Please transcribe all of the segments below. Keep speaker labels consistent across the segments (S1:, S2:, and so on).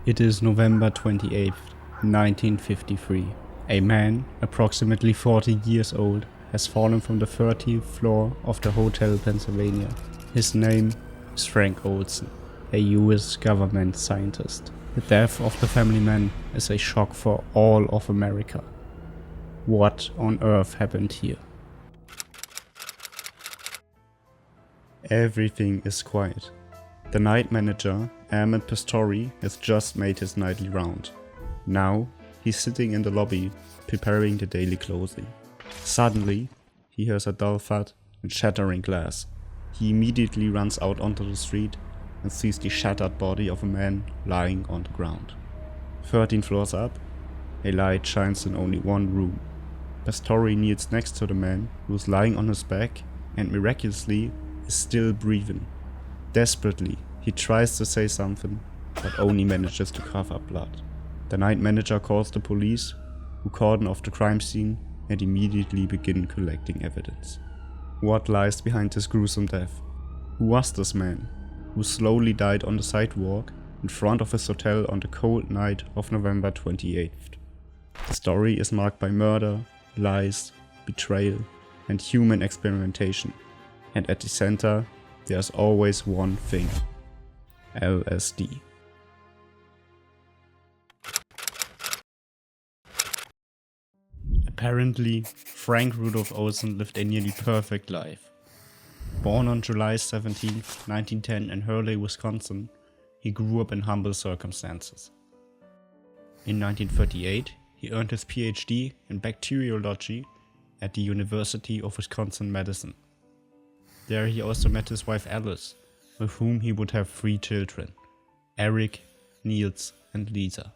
S1: It is November 28th, 1953. A man, approximately 40 years old, has fallen from the 30th floor of the Hotel Pennsylvania. His name is Frank Olson, a US government scientist. The death of the family man is a shock for all of America. What on earth happened here? Everything is quiet. The night manager, Ahmed Pastori, has just made his nightly round. Now, he's sitting in the lobby, preparing the daily closing. Suddenly, he hears a dull thud and shattering glass. He immediately runs out onto the street and sees the shattered body of a man lying on the ground. 13 floors up, a light shines in only one room. Pastori kneels next to the man, who is lying on his back and miraculously is still breathing. Desperately, he tries to say something, but only manages to cough up blood. The night manager calls the police, who cordon off the crime scene and immediately begin collecting evidence. What lies behind this gruesome death? Who was this man, who slowly died on the sidewalk in front of his hotel on the cold night of November 28th? The story is marked by murder, lies, betrayal, and human experimentation. And at the center, there's always one thing: LSD. Apparently, Frank Rudolph Olson lived a nearly perfect life. Born on July 17, 1910 in Hurley, Wisconsin, he grew up in humble circumstances. In 1938, he earned his PhD in bacteriology at the University of Wisconsin-Madison. There he also met his wife Alice, with whom he would have 3 children: Eric, Niels, and Lisa.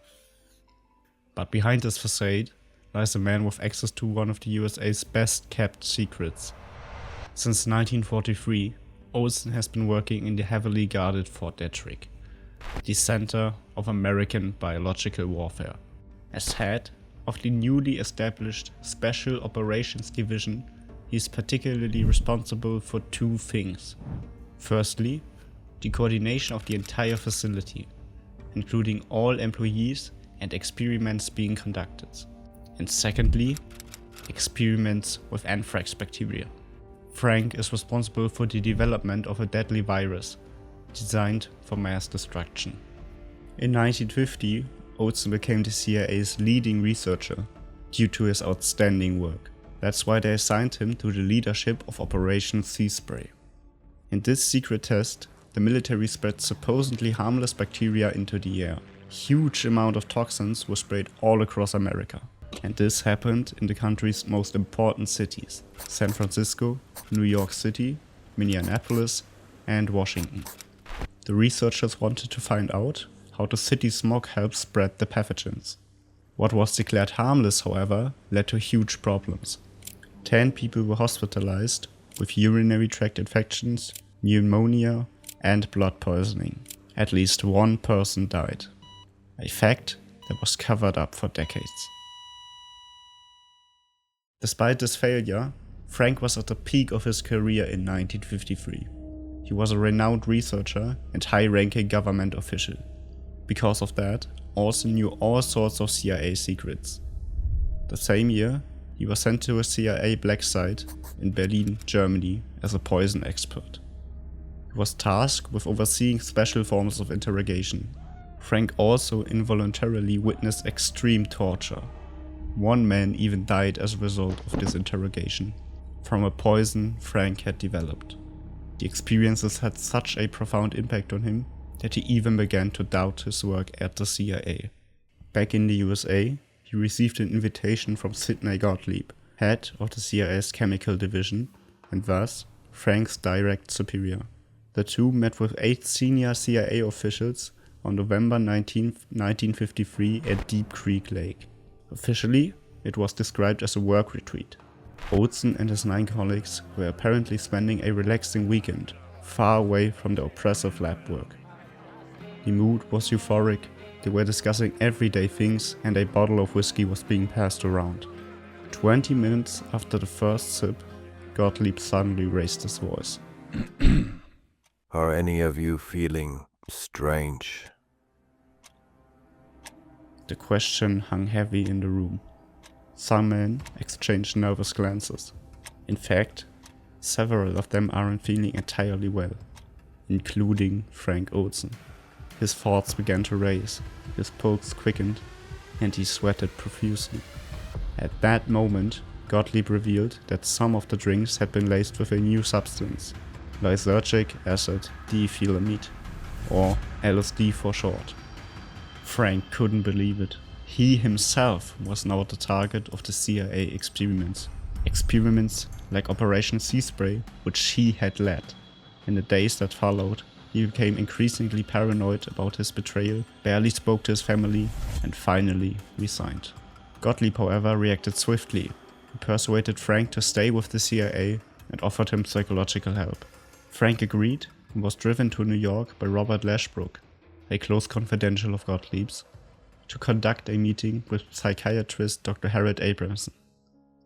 S1: But behind this facade lies a man with access to one of the USA's best kept secrets. Since 1943, Olson has been working in the heavily guarded Fort Detrick, the center of American biological warfare. As head of the newly established Special Operations Division, he is particularly responsible for 2 things. Firstly, the coordination of the entire facility, including all employees and experiments being conducted. And secondly, experiments with anthrax bacteria. Frank is responsible for the development of a deadly virus designed for mass destruction. In 1950, Olson became the CIA's leading researcher due to his outstanding work. That's why they assigned him to the leadership of Operation Sea Spray. In this secret test, the military spread supposedly harmless bacteria into the air. Huge amount of toxins were sprayed all across America. And this happened in the country's most important cities: San Francisco, New York City, Minneapolis, and Washington. The researchers wanted to find out how the city smog helps spread the pathogens. What was declared harmless, however, led to huge problems. 10 people were hospitalized with urinary tract infections, pneumonia, and blood poisoning. At least 1 person died. A fact that was covered up for decades. Despite this failure, Frank was at the peak of his career in 1953. He was a renowned researcher and high-ranking government official. Because of that, Olson knew all sorts of CIA secrets. The same year, he was sent to a CIA black site in Berlin, Germany, as a poison expert. He was tasked with overseeing special forms of interrogation. Frank also involuntarily witnessed extreme torture. 1 man even died as a result of this interrogation, from a poison Frank had developed. The experiences had such a profound impact on him that he even began to doubt his work at the CIA. Back in the USA, he received an invitation from Sidney Gottlieb, head of the CIA's chemical division, and thus Frank's direct superior. The two met with 8 senior CIA officials on November 19, 1953 at Deep Creek Lake. Officially, it was described as a work retreat. Olson and his 9 colleagues were apparently spending a relaxing weekend, far away from the oppressive lab work. The mood was euphoric, they were discussing everyday things, and a bottle of whiskey was being passed around. 20 minutes after the first sip, Gottlieb suddenly raised his voice.
S2: Are any of you feeling strange?
S1: The question hung heavy in the room. Some men exchanged nervous glances. In fact, several of them aren't feeling entirely well, including Frank Olson. His thoughts began to race, his pulse quickened, and he sweated profusely. At that moment, Gottlieb revealed that some of the drinks had been laced with a new substance, lysergic acid diethylamide, or LSD for short. Frank couldn't believe it. He himself was now the target of the CIA experiments. Experiments like Operation Sea Spray, which he had led. In the days that followed, he became increasingly paranoid about his betrayal, barely spoke to his family, and finally resigned. Gottlieb, however, reacted swiftly. He persuaded Frank to stay with the CIA and offered him psychological help. Frank agreed and was driven to New York by Robert Lashbrook, a close confidential of Gottlieb's, to conduct a meeting with psychiatrist Dr. Harold Abramson.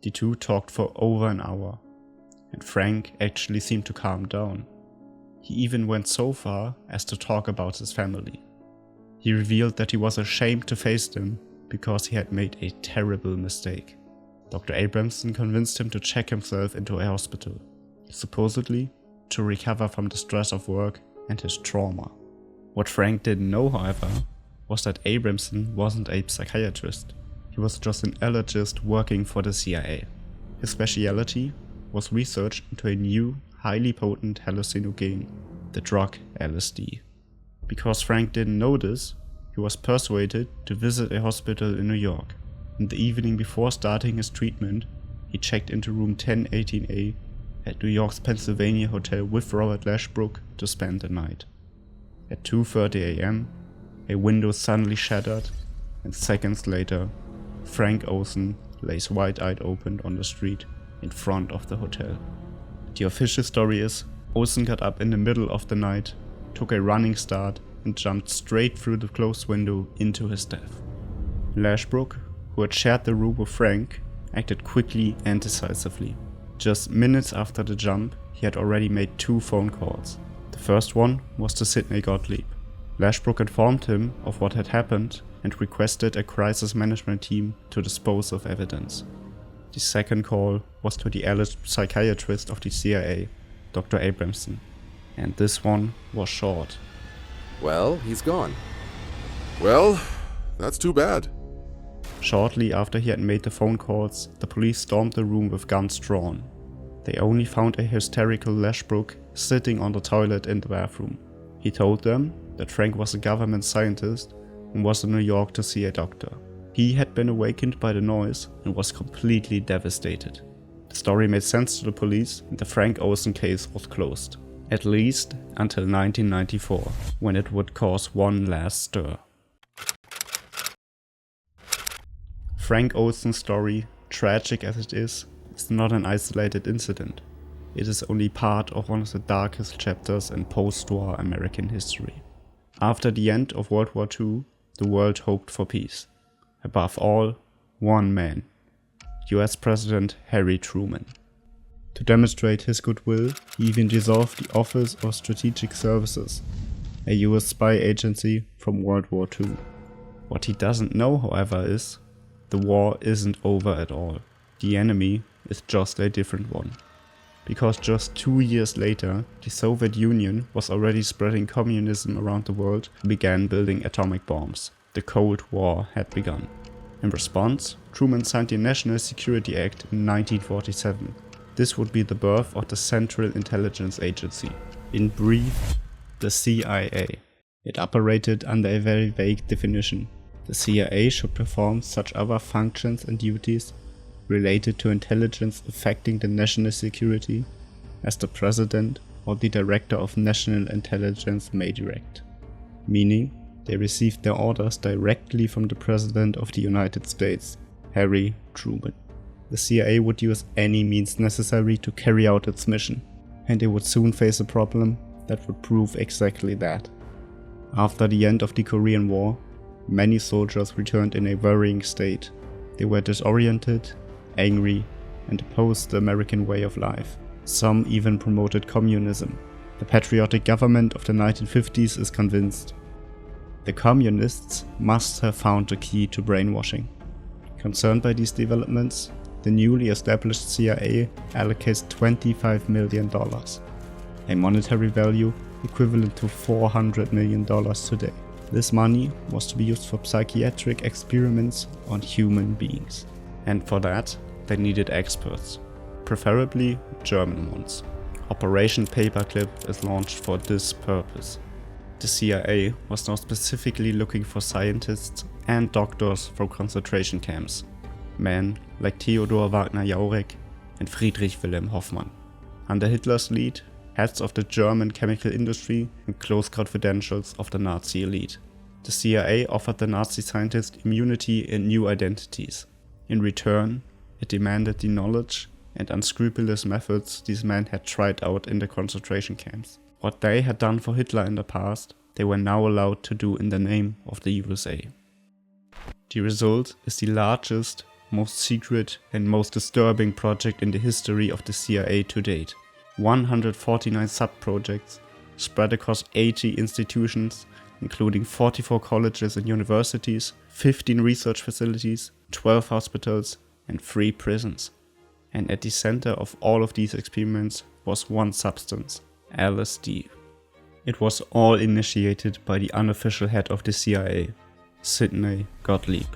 S1: The two talked for over an hour, and Frank actually seemed to calm down. He even went so far as to talk about his family. He revealed that he was ashamed to face them because he had made a terrible mistake. Dr. Abramson convinced him to check himself into a hospital, supposedly to recover from the stress of work and his trauma. What Frank didn't know, however, was that Abramson wasn't a psychiatrist. He was just an allergist working for the CIA. His specialty was research into a new, highly potent hallucinogen, the drug LSD. Because Frank didn't know this, he was persuaded to visit a hospital in New York. And the evening before starting his treatment, he checked into room 1018A at New York's Pennsylvania Hotel with Robert Lashbrook to spend the night. At 2:30 a.m., a window suddenly shattered, and seconds later, Frank Olson lays wide-eyed open on the street in front of the hotel. The official story is, Olson got up in the middle of the night, took a running start, and jumped straight through the closed window into his death. Lashbrook, who had shared the room with Frank, acted quickly and decisively. Just minutes after the jump, he had already made 2 phone calls. The first one was to Sidney Gottlieb. Lashbrook informed him of what had happened and requested a crisis management team to dispose of evidence. The second call was to the alleged psychiatrist of the CIA, Dr. Abramson, and this one was short.
S2: Well, he's gone. Well, that's too bad.
S1: Shortly after he had made the phone calls, the police stormed the room with guns drawn. They only found a hysterical Lashbrook sitting on the toilet in the bathroom. He told them that Frank was a government scientist and was in New York to see a doctor. He had been awakened by the noise and was completely devastated. The story made sense to the police and the Frank Olson case was closed. At least until 1994, when it would cause one last stir. Frank Olson's story, tragic as it is not an isolated incident. It is only part of one of the darkest chapters in post-war American history. After the end of World War II, the world hoped for peace. Above all, one man, US President Harry Truman. To demonstrate his goodwill, he even dissolved the Office of Strategic Services, a US spy agency from World War II. What he doesn't know, however, is the war isn't over at all. The enemy is just a different one. Because just 2 years later, the Soviet Union was already spreading communism around the world and began building atomic bombs. The Cold War had begun. In response, Truman signed the National Security Act in 1947. This would be the birth of the Central Intelligence Agency. In brief, the CIA. It operated under a very vague definition. The CIA should perform such other functions and duties related to intelligence affecting the national security as the President or the Director of National Intelligence may direct. Meaning, they received their orders directly from the President of the United States, Harry Truman. The CIA would use any means necessary to carry out its mission, and they would soon face a problem that would prove exactly that. After the end of the Korean War, many soldiers returned in a worrying state. They were disoriented, angry, and opposed the American way of life. Some even promoted communism. The patriotic government of the 1950s is convinced The communists must have found the key to brainwashing. Concerned by these developments, the newly established CIA allocates $25 million, a monetary value equivalent to $400 million today. This money was to be used for psychiatric experiments on human beings. And for that, they needed experts, preferably German ones. Operation Paperclip is launched for this purpose. The CIA was now specifically looking for scientists and doctors from concentration camps, men like Theodor Wagner-Jauregg and Friedrich Wilhelm Hoffmann. Under Hitler's lead, heads of the German chemical industry and close confidentials of the Nazi elite. The CIA offered the Nazi scientists immunity and new identities. In return, it demanded the knowledge and unscrupulous methods these men had tried out in the concentration camps. What they had done for Hitler in the past, they were now allowed to do in the name of the USA. The result is the largest, most secret and most disturbing project in the history of the CIA to date. 149 sub-projects spread across 80 institutions, including 44 colleges and universities, 15 research facilities, 12 hospitals and 3 prisons. And at the center of all of these experiments was one substance, LSD. It was all initiated by the unofficial head of the CIA, Sidney Gottlieb,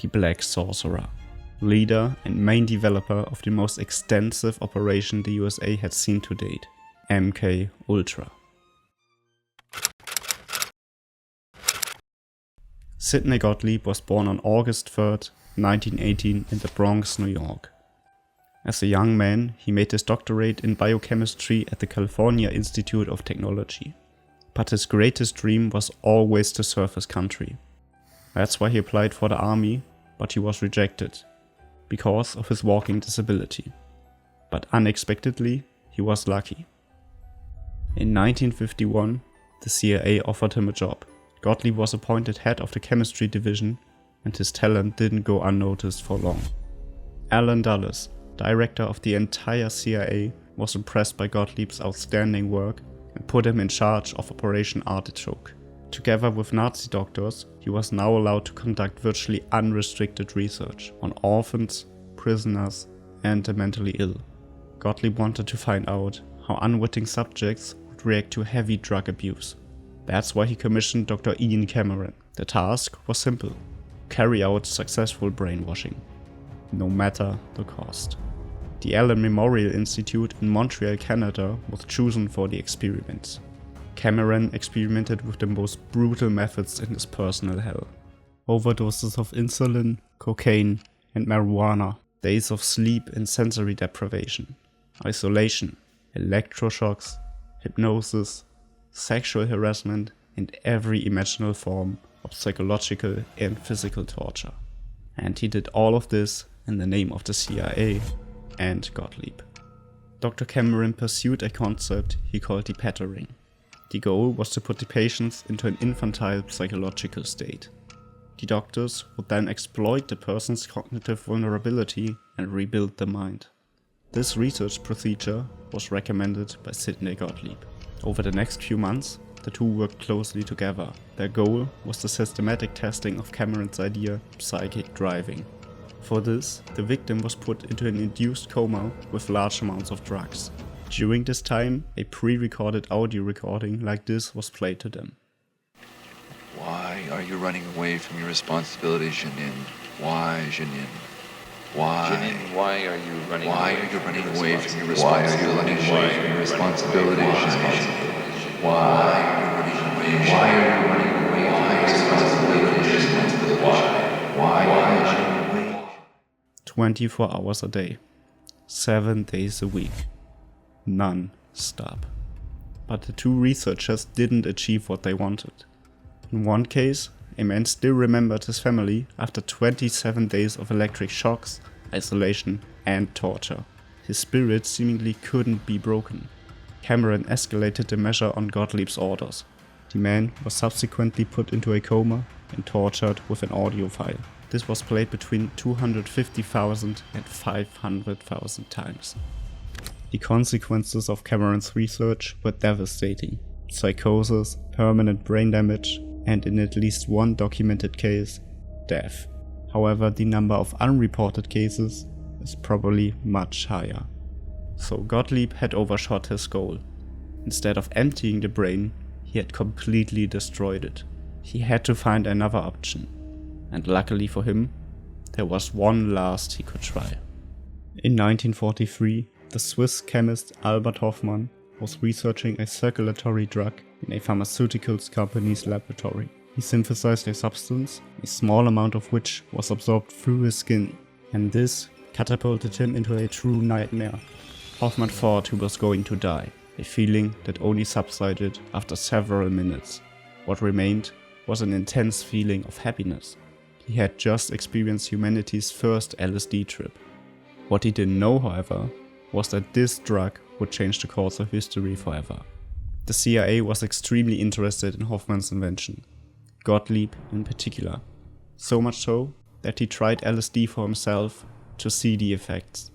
S1: the Black Sorcerer, leader and main developer of the most extensive operation the USA had seen to date, MK Ultra. Sidney Gottlieb was born on August 3rd, 1918 in the Bronx, New York. As a young man, he made his doctorate in biochemistry at the California Institute of Technology. But his greatest dream was always to serve his country. That's why he applied for the army, but he was rejected, because of his walking disability. But unexpectedly, he was lucky. In 1951, the CIA offered him a job. Gottlieb was appointed head of the chemistry division, and his talent didn't go unnoticed for long. Allen Dulles, director of the entire CIA, was impressed by Gottlieb's outstanding work and put him in charge of Operation Artichoke. Together with Nazi doctors, he was now allowed to conduct virtually unrestricted research on orphans, prisoners, and the mentally ill. Gottlieb wanted to find out how unwitting subjects would react to heavy drug abuse. That's why he commissioned Dr. Ian Cameron. The task was simple: carry out successful brainwashing, no matter the cost. The Allen Memorial Institute in Montreal, Canada was chosen for the experiments. Cameron experimented with the most brutal methods in his personal hell. Overdoses of insulin, cocaine and marijuana, days of sleep and sensory deprivation, isolation, electroshocks, hypnosis, sexual harassment and every imaginable form of psychological and physical torture. And he did all of this in the name of the CIA and Gottlieb. Dr. Cameron pursued a concept he called the patterning. The goal was to put the patients into an infantile psychological state. The doctors would then exploit the person's cognitive vulnerability and rebuild the mind. This research procedure was recommended by Sidney Gottlieb. Over the next few months, the two worked closely together. Their goal was the systematic testing of Cameron's idea, psychic driving. For this, the victim was put into an induced coma with large amounts of drugs. During this time, a pre-recorded audio recording like this was played to them.
S3: Why are you running away from your responsibilities, Janine? Why, Janine? Why?
S4: Janine, why are you running
S3: Why
S4: away
S3: are you
S4: from
S3: running
S4: your
S3: away from your
S4: responsibilities?
S3: responsibilities?
S4: Why are you
S3: responsibilities,
S4: Janine?
S3: Why are you running away? Why are you running away from your responsibilities? Why are you running away?
S1: 24 hours a day, 7 days a week, non-stop. But the two researchers didn't achieve what they wanted. In one case, a man still remembered his family after 27 days of electric shocks, isolation and torture. His spirit seemingly couldn't be broken. Cameron escalated the measure on Gottlieb's orders. The man was subsequently put into a coma and tortured with an audio file. This was played between 250,000 and 500,000 times. The consequences of Cameron's research were devastating. Psychosis, permanent brain damage, and in at least one documented case, death. However, the number of unreported cases is probably much higher. So Gottlieb had overshot his goal. Instead of emptying the brain, he had completely destroyed it. He had to find another option, and luckily for him, there was one last he could try. In 1943, the Swiss chemist Albert Hofmann was researching a circulatory drug in a pharmaceuticals company's laboratory. He synthesized a substance, a small amount of which was absorbed through his skin, and this catapulted him into a true nightmare. Hoffmann thought he was going to die, a feeling that only subsided after several minutes. What remained was an intense feeling of happiness. He had just experienced humanity's first LSD trip. What he didn't know, however, was that this drug would change the course of history forever. The CIA was extremely interested in Hoffmann's invention, Gottlieb in particular. So much so that he tried LSD for himself to see the effects,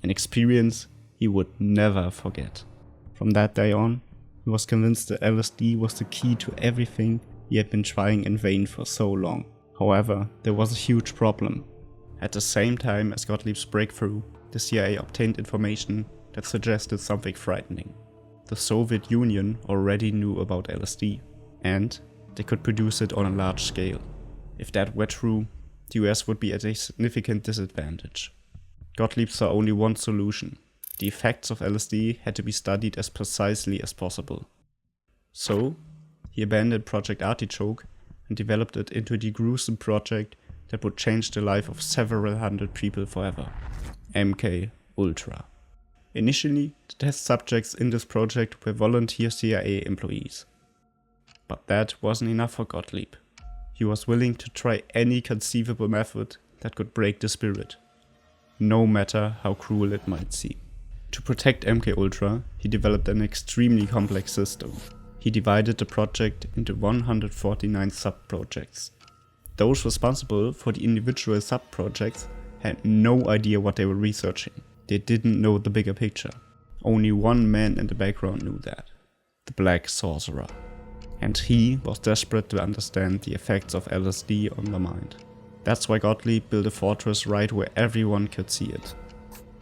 S1: an experience he would never forget. From that day on, he was convinced that LSD was the key to everything he had been trying in vain for so long. However, there was a huge problem. At the same time as Gottlieb's breakthrough, the CIA obtained information that suggested something frightening. The Soviet Union already knew about LSD, and they could produce it on a large scale. If that were true, the US would be at a significant disadvantage. Gottlieb saw only one solution. The effects of LSD had to be studied as precisely as possible. So, he abandoned Project Artichoke and developed it into the gruesome project that would change the life of several hundred people forever. MK Ultra. Initially, the test subjects in this project were volunteer CIA employees. But that wasn't enough for Gottlieb. He was willing to try any conceivable method that could break the spirit, no matter how cruel it might seem. To protect MK Ultra, he developed an extremely complex system. He divided the project into 149 sub-projects. Those responsible for the individual sub-projects had no idea what they were researching. They didn't know the bigger picture. Only one man in the background knew that. The Black Sorcerer. And he was desperate to understand the effects of LSD on the mind. That's why Gottlieb built a fortress right where everyone could see it.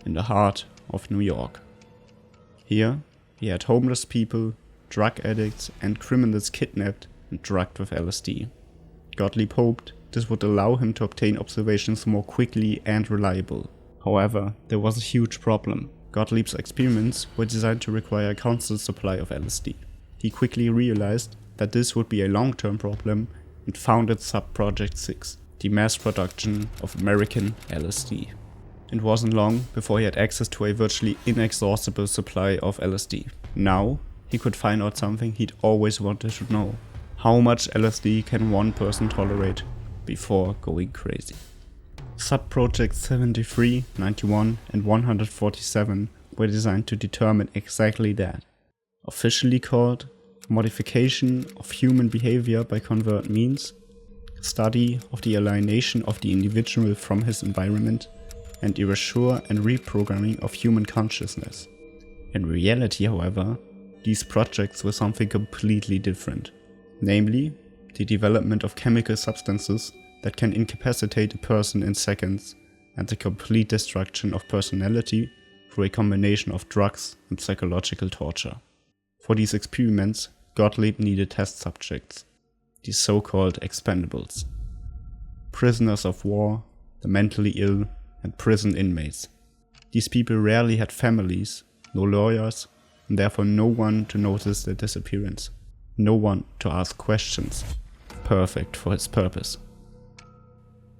S1: In the heart of New York. Here, he had homeless people, drug addicts and criminals kidnapped and drugged with LSD. Gottlieb hoped this would allow him to obtain observations more quickly and reliable. However, there was a huge problem. Gottlieb's experiments were designed to require a constant supply of LSD. He quickly realized that this would be a long-term problem and founded Sub-Project 6, the mass production of American LSD. It wasn't long before he had access to a virtually inexhaustible supply of LSD. Now, he could find out something he'd always wanted to know. How much LSD can one person tolerate before going crazy? Sub-Projects 73, 91 and 147 were designed to determine exactly that. Officially called Modification of Human Behavior by Covert Means, study of the alienation of the individual from his environment, and erasure and reprogramming of human consciousness. In reality, however, these projects were something completely different. Namely, the development of chemical substances that can incapacitate a person in seconds, and the complete destruction of personality through a combination of drugs and psychological torture. For these experiments, Gottlieb needed test subjects, the so-called expendables. Prisoners of war, the mentally ill, and prison inmates. These people rarely had families, no lawyers, and therefore no one to notice their disappearance, no one to ask questions. Perfect for his purpose.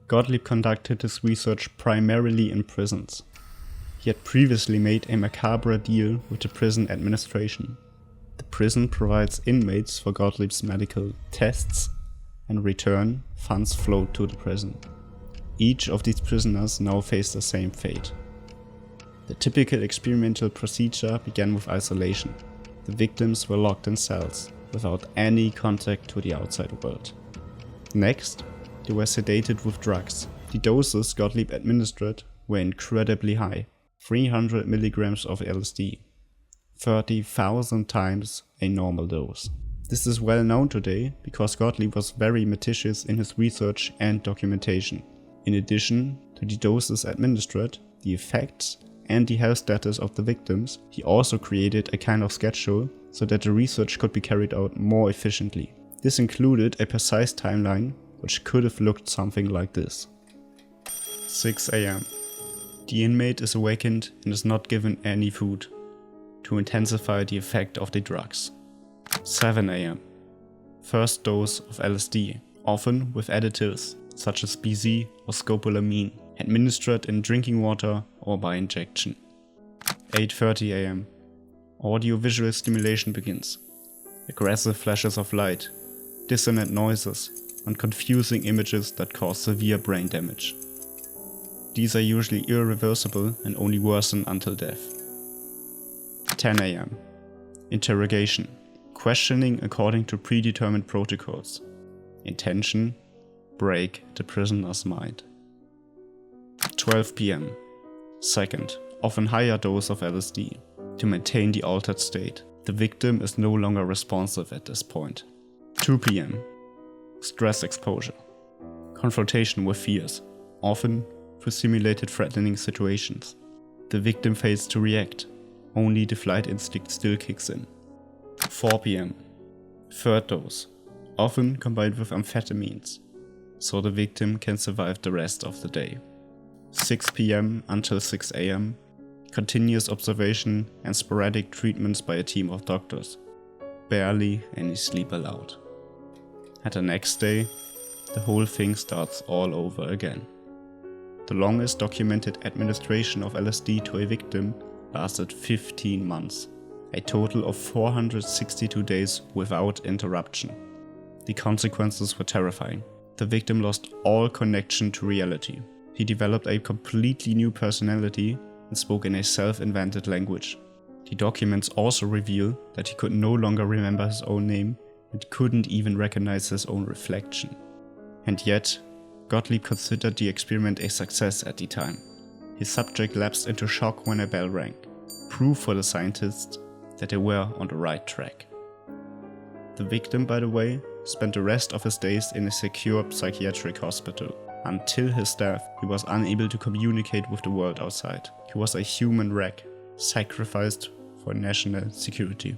S1: Gottlieb conducted his research primarily in prisons. He had previously made a macabre deal with the prison administration. The prison provides inmates for Gottlieb's medical tests, and in return, funds flowed to the prison. Each of these prisoners now faced the same fate. The typical experimental procedure began with isolation. The victims were locked in cells, without any contact to the outside world. Next, they were sedated with drugs. The doses Gottlieb administered were incredibly high, 300 milligrams of LSD, 30,000 times a normal dose. This is well known today because Gottlieb was very meticulous in his research and documentation. In addition to the doses administered, the effects, and the health status of the victims, he also created a kind of schedule so that the research could be carried out more efficiently. This included a precise timeline, which could have looked something like this. 6 AM. The inmate is awakened and is not given any food to intensify the effect of the drugs. 7 AM. First dose of LSD, often with additives such as BZ or scopolamine, administered in drinking water or by injection. 8:30 AM. Audio-visual stimulation begins. Aggressive flashes of light, dissonant noises, and confusing images that cause severe brain damage. These are usually irreversible and only worsen until death. 10 AM. Interrogation. Questioning according to predetermined protocols. Intention: break the prisoner's mind. 12 PM. Second, often higher dose of LSD to maintain the altered state. The victim is no longer responsive at this point. 2 PM. Stress exposure. Confrontation with fears, often for simulated threatening situations. The victim fails to react, only the flight instinct still kicks in. 4 PM. Third dose, often combined with amphetamines, so the victim can survive the rest of the day. 6 PM until 6 AM. Continuous observation and sporadic treatments by a team of doctors. Barely any sleep allowed. At the next day, the whole thing starts all over again. The longest documented administration of LSD to a victim lasted 15 months, a total of 462 days without interruption. The consequences were terrifying. The victim lost all connection to reality. He developed a completely new personality and spoke in a self-invented language. The documents also reveal that he could no longer remember his own name and couldn't even recognize his own reflection. And yet, Gottlieb considered the experiment a success at the time. His subject lapsed into shock when a bell rang, proof for the scientists that they were on the right track. The victim, by the way, spent the rest of his days in a secure psychiatric hospital. Until his death, he was unable to communicate with the world outside. He was a human wreck, sacrificed for national security.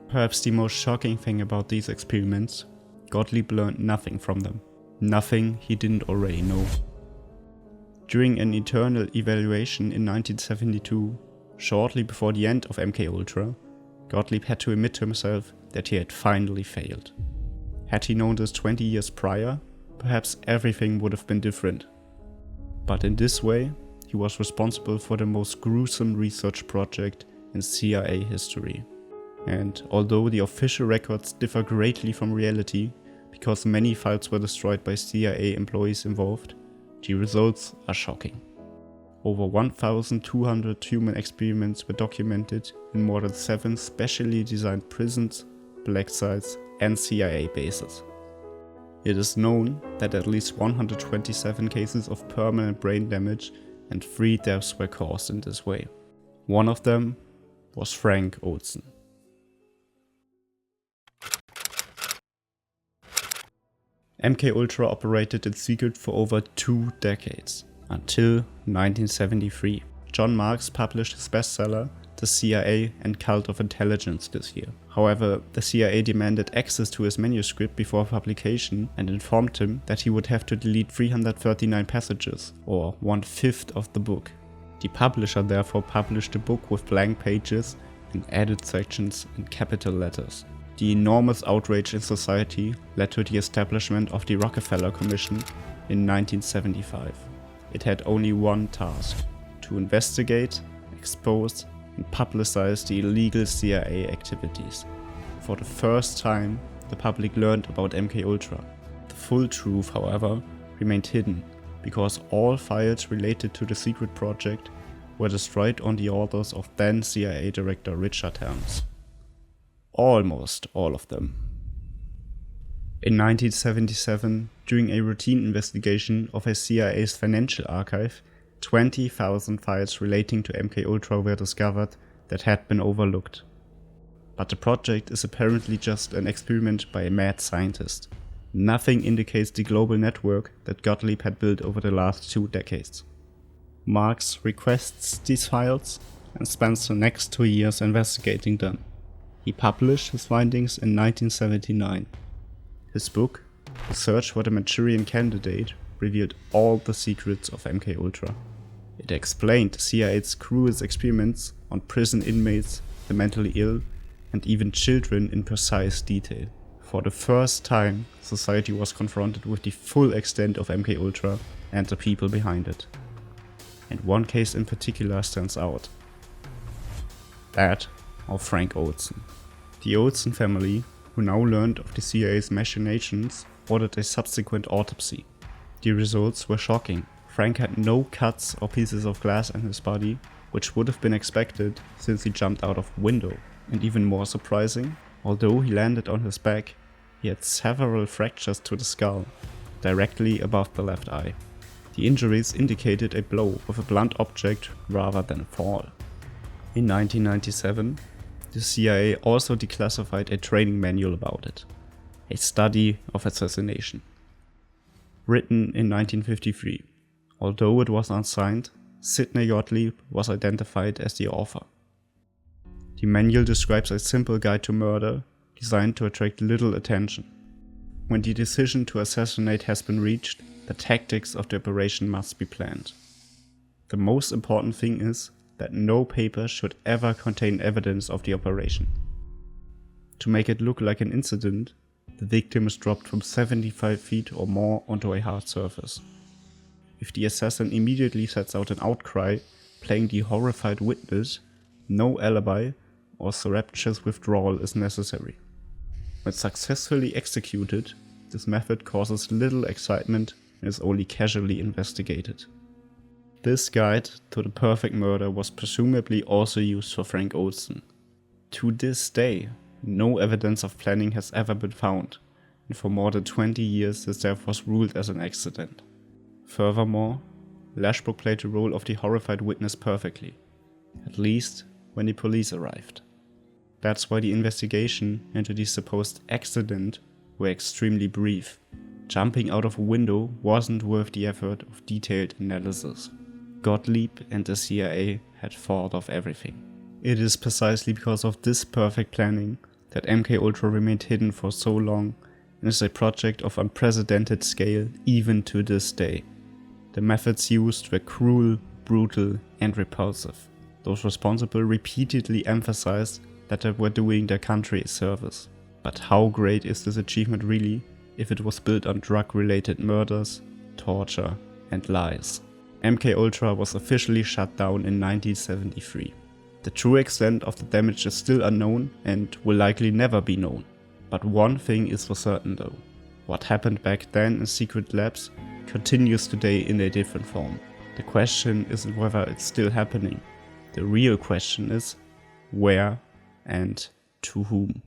S1: Perhaps the most shocking thing about these experiments, Gottlieb learned nothing from them. Nothing he didn't already know. During an internal evaluation in 1972, shortly before the end of MKUltra, Gottlieb had to admit to himself that he had finally failed. Had he known this 20 years prior, perhaps everything would have been different. But in this way, he was responsible for the most gruesome research project in CIA history. And although the official records differ greatly from reality, because many files were destroyed by CIA employees involved, the results are shocking. Over 1,200 human experiments were documented in more than 7 specially designed prisons, black sites, and CIA bases. It is known that at least 127 cases of permanent brain damage and 3 deaths were caused in this way. One of them was Frank Olson. MKUltra operated in secret for over 2 decades, until 1973. John Marks published his bestseller, The CIA and Cult of Intelligence, this year. However, the CIA demanded access to his manuscript before publication and informed him that he would have to delete 339 passages, or 1/5 of the book. The publisher therefore published the book with blank pages and added sections in capital letters. The enormous outrage in society led to the establishment of the Rockefeller Commission in 1975. It had only one task: to investigate, expose, and publicize the illegal CIA activities. For the first time, the public learned about MKUltra. The full truth, however, remained hidden, because all files related to the secret project were destroyed on the orders of then CIA Director Richard Helms. Almost all of them. In 1977, during a routine investigation of a CIA's financial archive, 20,000 files relating to MKUltra were discovered that had been overlooked. but the project is apparently just an experiment by a mad scientist. Nothing indicates the global network that Gottlieb had built over the last 2 decades. Marx requests these files and spends the next 2 years investigating them. He published his findings in 1979. His book, The Search for the Manchurian Candidate, revealed all the secrets of MKUltra. It explained the CIA's cruel experiments on prison inmates, the mentally ill, and even children in precise detail. For the first time, society was confronted with the full extent of MKUltra and the people behind it. And one case in particular stands out. That of Frank Olson. The Olson family, who now learned of the CIA's machinations, ordered a subsequent autopsy. The results were shocking. Frank had no cuts or pieces of glass in his body, which would have been expected since he jumped out of a window. And even more surprising, although he landed on his back, he had several fractures to the skull, directly above the left eye. The injuries indicated a blow with a blunt object rather than a fall. In 1997, the CIA also declassified a training manual about it, a study of assassination. Written in 1953, although it was unsigned, Sidney Gottlieb was identified as the author. The manual describes a simple guide to murder designed to attract little attention. When the decision to assassinate has been reached, the tactics of the operation must be planned. The most important thing is that no paper should ever contain evidence of the operation. To make it look like an incident, the victim is dropped from 75 feet or more onto a hard surface. If the assassin immediately sets out an outcry, playing the horrified witness, no alibi or surreptitious withdrawal is necessary. When successfully executed, this method causes little excitement and is only casually investigated. This guide to the perfect murder was presumably also used for Frank Olson. To this day, no evidence of planning has ever been found, and for more than 20 years his death was ruled as an accident. Furthermore, Lashbrook played the role of the horrified witness perfectly, at least when the police arrived. That's why the investigation into the supposed accident were extremely brief. Jumping out of a window wasn't worth the effort of detailed analysis. Gottlieb and the CIA had thought of everything. It is precisely because of this perfect planning that MKUltra remained hidden for so long and is a project of unprecedented scale even to this day. The methods used were cruel, brutal, and repulsive. Those responsible repeatedly emphasized that they were doing their country a service. But how great is this achievement really if it was built on drug-related murders, torture, and lies? MKUltra was officially shut down in 1973. The true extent of the damage is still unknown and will likely never be known. But one thing is for certain though. What happened back then in secret labs continues today in a different form. The question isn't whether it's still happening. The real question is where and to whom.